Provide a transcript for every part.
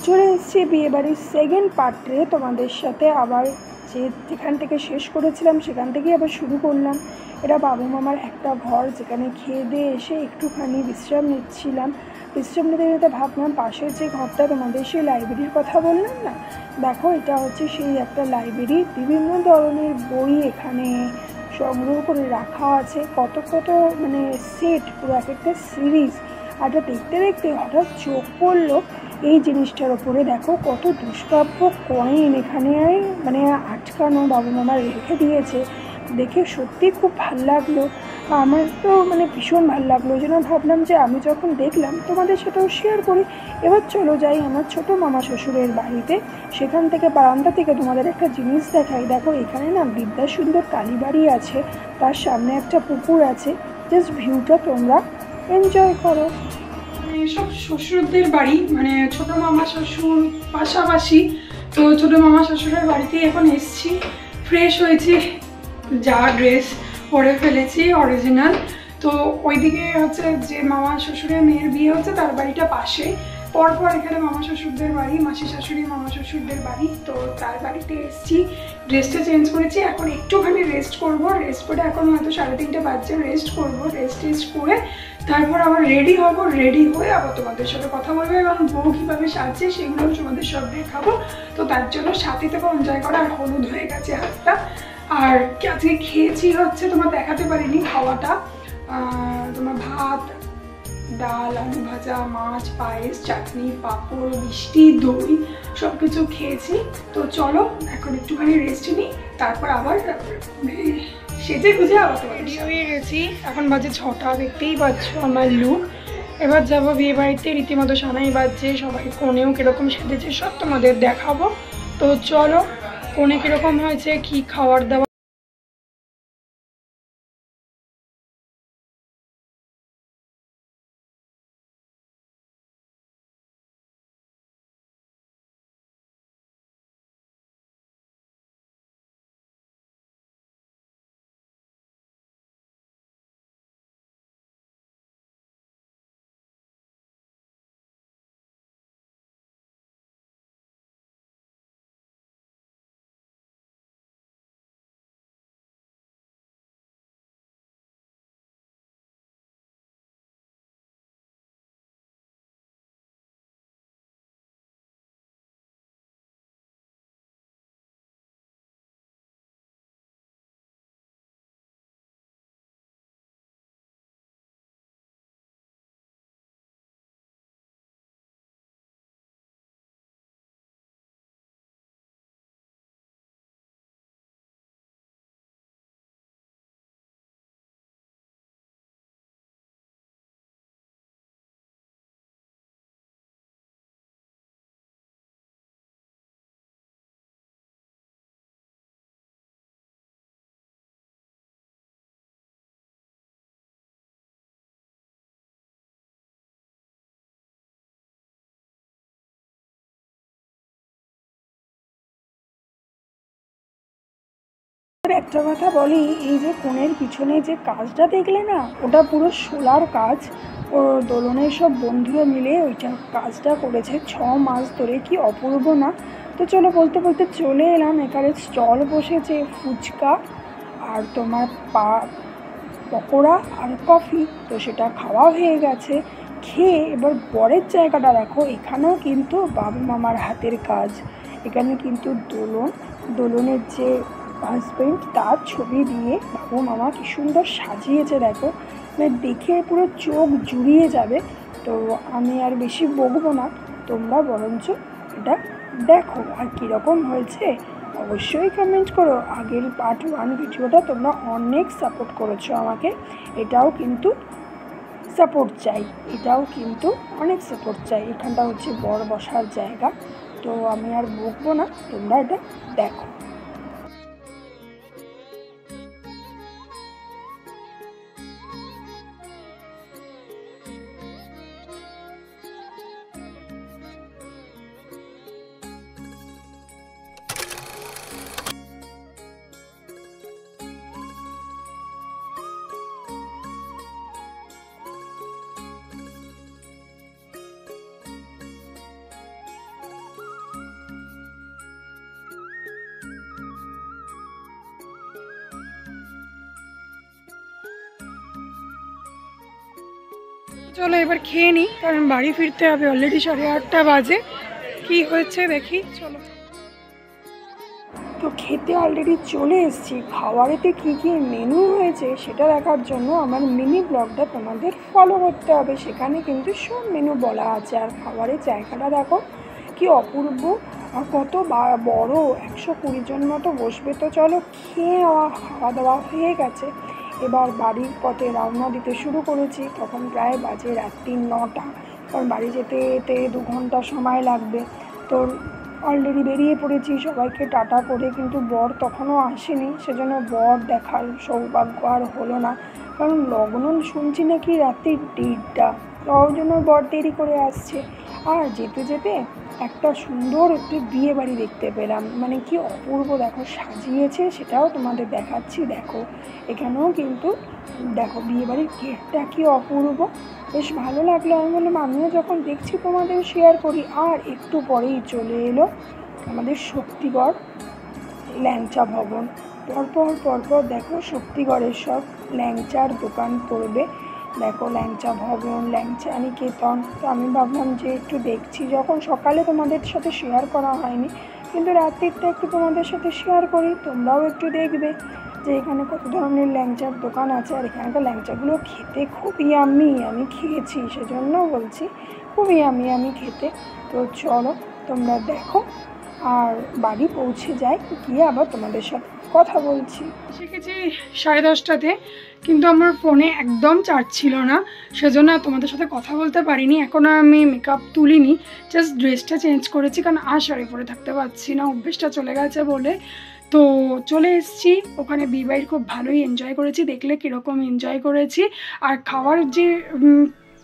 চলে এসেছি বিয়েবাড়ির সেকেন্ড পার্টে তোমাদের সাথে আবার যেখান থেকে শেষ করেছিলাম সেখান থেকেই আবার শুরু করলাম। এটা বাবু মামার একটা ঘর, যেখানে খেয়ে দিয়ে এসে একটুখানি বিশ্রাম নিচ্ছিলাম। বিশ্রাম নিতে নিতে ভাবলাম পাশের যে ঘরটা তোমাদের সেই লাইব্রেরির কথা বললাম না, দেখো এটা হচ্ছে সেই একটা লাইব্রেরি। বিভিন্ন ধরনের বই এখানে সংগ্রহ করে রাখা আছে, কত কত মানে সেট, পুরো এক একটা সিরিজ। আর দেখতে দেখতে হঠাৎ চোখ পড়লো এই জিনিসটার ওপরে। দেখো কত দুষ্প্রাপ্য কয়েন এখানে মানে আটকানো, বাবু মামা রেখে দিয়েছে। দেখে সত্যি খুব ভাল লাগলো, আমার তো মানে ভীষণ ভাল লাগলো। ওই জন্য ভাবলাম যে আমি যখন দেখলাম তোমাদের সেটাও শেয়ার করি। এবার চলো যাই আমার ছোটো মামা শ্বশুরের বাড়িতে, সেখান থেকে বারান্দা থেকে তোমাদের একটা জিনিস দেখাই। দেখো এখানে না বিদ্যাসুন্দর কালীবাড়ি আছে, তার সামনে একটা পুকুর আছে। জাস্ট ভিউটা তোমরা এনজয় করো। সব শ্বশুরদের বাড়ি, মানে ছোটো মামা শ্বশুর পাশাপাশি, তো ছোটো মামা শ্বশুরের বাড়িতেই এখন এসছি। ফ্রেশ হয়েছি, যা ড্রেস পরে ফেলেছি অরিজিনাল। তো ওইদিকে হচ্ছে যে মামা শ্বশুরের মেয়ের বিয়ে হচ্ছে তার বাড়িটা পাশে, পরপর এখানে মামা শ্বশুরদের বাড়ি, মাসি শাশুড়ি মামা শ্বশুরদের বাড়ি। তো তার বাড়িতে এসেছি, ড্রেসটা চেঞ্জ করেছি, এখন একটুখানি রেস্ট করব। রেস্ট করে এখন হয়তো 3:30 বাজছে, রেস্ট করব। রেস্ট করে তারপর আবার রেডি হব। রেডি হয়ে আবার তোমাদের সাথে কথা বলবো এবং বউ কীভাবে সাজছে সেগুলো তোমাদের সব দেখাবো। তো তার জন্য সাথে থেকে এনজয় করা। আর হলুদ হয়ে গেছে হাতটা। আর আজকে খেয়েছি হচ্ছে, তোমার দেখাতে পারিনি খাওয়াটা, তোমার ভাত, ডাল, আলু ভাজা, মাছ, পায়েস, চাটনি, পাঁপড়, মিষ্টি, দই সব কিছু খেয়েছি। তো চলো এখন একটুখানি রেস্ট নিই, তারপর আবার সেজে গুজে আবার রেডি হয়ে গেছি। এখন বাজে 6টা, দেখতেই পাচ্ছ আমার লুক। এবার যাবো বিয়ে বাড়িতে, রীতিমতো সানাই বাজছে, সবাই কনেও কীরকম সেজেছে সব তোমাদের দেখাবো। তো চলো, কনে কীরকম হয়েছে, কি খাওয়ার দাওয়ার। একটা কথা বলি, এই যে কোণের পিছনে যে কাজটা দেখলে না, ওটা পুরো সোলার কাজ। ও দোলনের সব বন্ধুরা মিলে ওইটা কাজটা করেছে 6 মাস ধরে, কি অপূর্ব না? তো চলো বলতে বলতে চলে এলাম, এখানে স্টল বসেছে ফুচকা আর তোমার পকোড়া আর কফি। তো সেটা খাওয়া হয়ে গেছে। খেয়ে এবার বরের জায়গাটা দেখো, এখানেও কিন্তু বাবু মামার হাতের কাজ। এখানে কিন্তু দোলনের যে হাজব্যান্ড তার ছবি দিয়ে বাবু মামা কি সুন্দর সাজিয়েছে দেখো, মানে দেখে পুরো চোখ জুড়িয়ে যাবে। তো আমি আর বেশি বকবো না, তোমরা বরঞ্চ এটা দেখো। আর কীরকম হয়েছে অবশ্যই কমেন্ট করো। আগের পার্ট 1 ভিডিওটা তোমরা অনেক সাপোর্ট করেছো আমাকে, এটাও কিন্তু সাপোর্ট চাই, এটাও কিন্তু অনেক সাপোর্ট চাই। এখানটা হচ্ছে বর বসার জায়গা। তো আমি আর বকবো না, তোমরা এটা দেখো। চলো এবার খেয়ে নিই, কারণ বাড়ি ফিরতে হবে, অলরেডি 8:30 বাজে। কি হয়েছে দেখি, চলো। তো খেতে অলরেডি চলে এসেছি। খাবারেতে কী কী মেনু হয়েছে সেটা দেখার জন্য আমার মিনি ব্লগটা তোমাদের ফলো করতে হবে। সেখানে কিন্তু সব মেনু বলা আছে। আর খাবারের জায়গাটা দেখো কি অপূর্ব, আর কত বড়, 120 জন মতো বসবে। তো চলো খেয়ে খাওয়া দাওয়া হয়ে গেছে, এবার বাড়ির পথে রওনা দিতে শুরু করেছি। তখন প্রায় বাজে রাত্রি 9টা, কারণ বাড়ি যেতে যেতে 2 ঘন্টা সময় লাগবে। তো অলরেডি বেরিয়ে পড়েছি সবাইকে টাটা করে, কিন্তু বর তখনও আসেনি, সেজন্য বর দেখার সৌভাগ্য আর হলো না। কারণ লগ্ন শুনছি নাকি রাত্রি 1:30টা, তার জন্য বর দেরি করে আসছে। আর যেতে যেতে একটা সুন্দর একটি বিয়ে বাড়ি দেখতে পেলাম, মানে কি অপূর্ব দেখো সাজিয়েছে, সেটাও তোমাদের দেখাচ্ছি। দেখো এখানেও কিন্তু দেখো বিয়ে বাড়ির গেটটা কি অপূর্ব, বেশ ভালো লাগলো। আমি বললাম আমিও যখন দেখছি তোমাদের শেয়ার করি। আর একটু পরেই চলে এলো আমাদের শক্তিগড় ল্যাংচা ভবন। পরপর দেখো শক্তিগড়ের সব ল্যাংচার দোকান পড়বে। দেখো ল্যাংচা ভবন, ল্যাংচা নিকেতন। তো আমি ভাবলাম যে একটু দেখছি, যখন সকালে তোমাদের সাথে শেয়ার করা হয়নি, কিন্তু রাত্রিটা একটু তোমাদের সাথে শেয়ার করি, তোমরাও একটু দেখবে যে এখানে কত ধরনের ল্যাংচার দোকান আছে। আর এখানকার ল্যাংচাগুলো খেতে খুবই ইয়াম্মি, আমি খেয়েছি সেজন্য বলছি, খুবই ইয়াম্মি খেতে। তো চলো তোমরা দেখো, আর বাড়ি পৌঁছে যাই, গিয়ে আবার তোমাদের সাথে কথা বলছি। শিখেছি 10:30টাতে, কিন্তু আমার ফোনে একদম চার্জ ছিল না, সেজন্য তোমাদের সাথে কথা বলতে পারিনি। এখনও আমি মেকআপ তুলিনি, জাস্ট ড্রেসটা চেঞ্জ করেছি, কারণ আর শাড়ি পরে থাকতে পারছি না, অভ্যেসটা চলে গেছে বলে। তো চলে এসেছি ওখানে। বিয়েবাড়ি খুব ভালোই এনজয় করেছি, দেখলে কীরকম এনজয় করেছি। আর খাওয়ার যে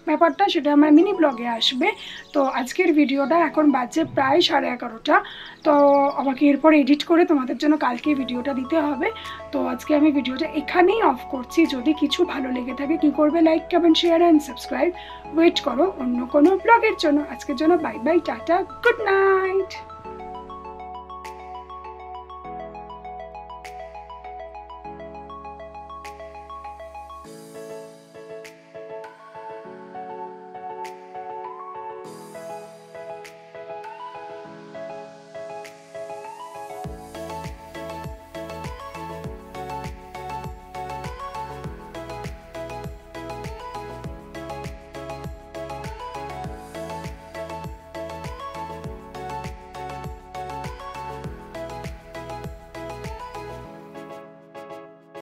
ব্যাপারটা সেটা আমার মিনি ব্লগে আসবে। তো আজকের ভিডিওটা এখন বাজে প্রায় 11:30টা। তো আমাকে এরপর এডিট করে তোমাদের জন্য কালকে ভিডিওটা দিতে হবে। তো আজকে আমি ভিডিওটা এখানেই অফ করছি। যদি কিছু ভালো লেগে থাকে কী করবে, like comment share and subscribe. Wait করো অন্য কোনো ব্লগের জন্য। আজকের জন্য bye bye, tata, good night.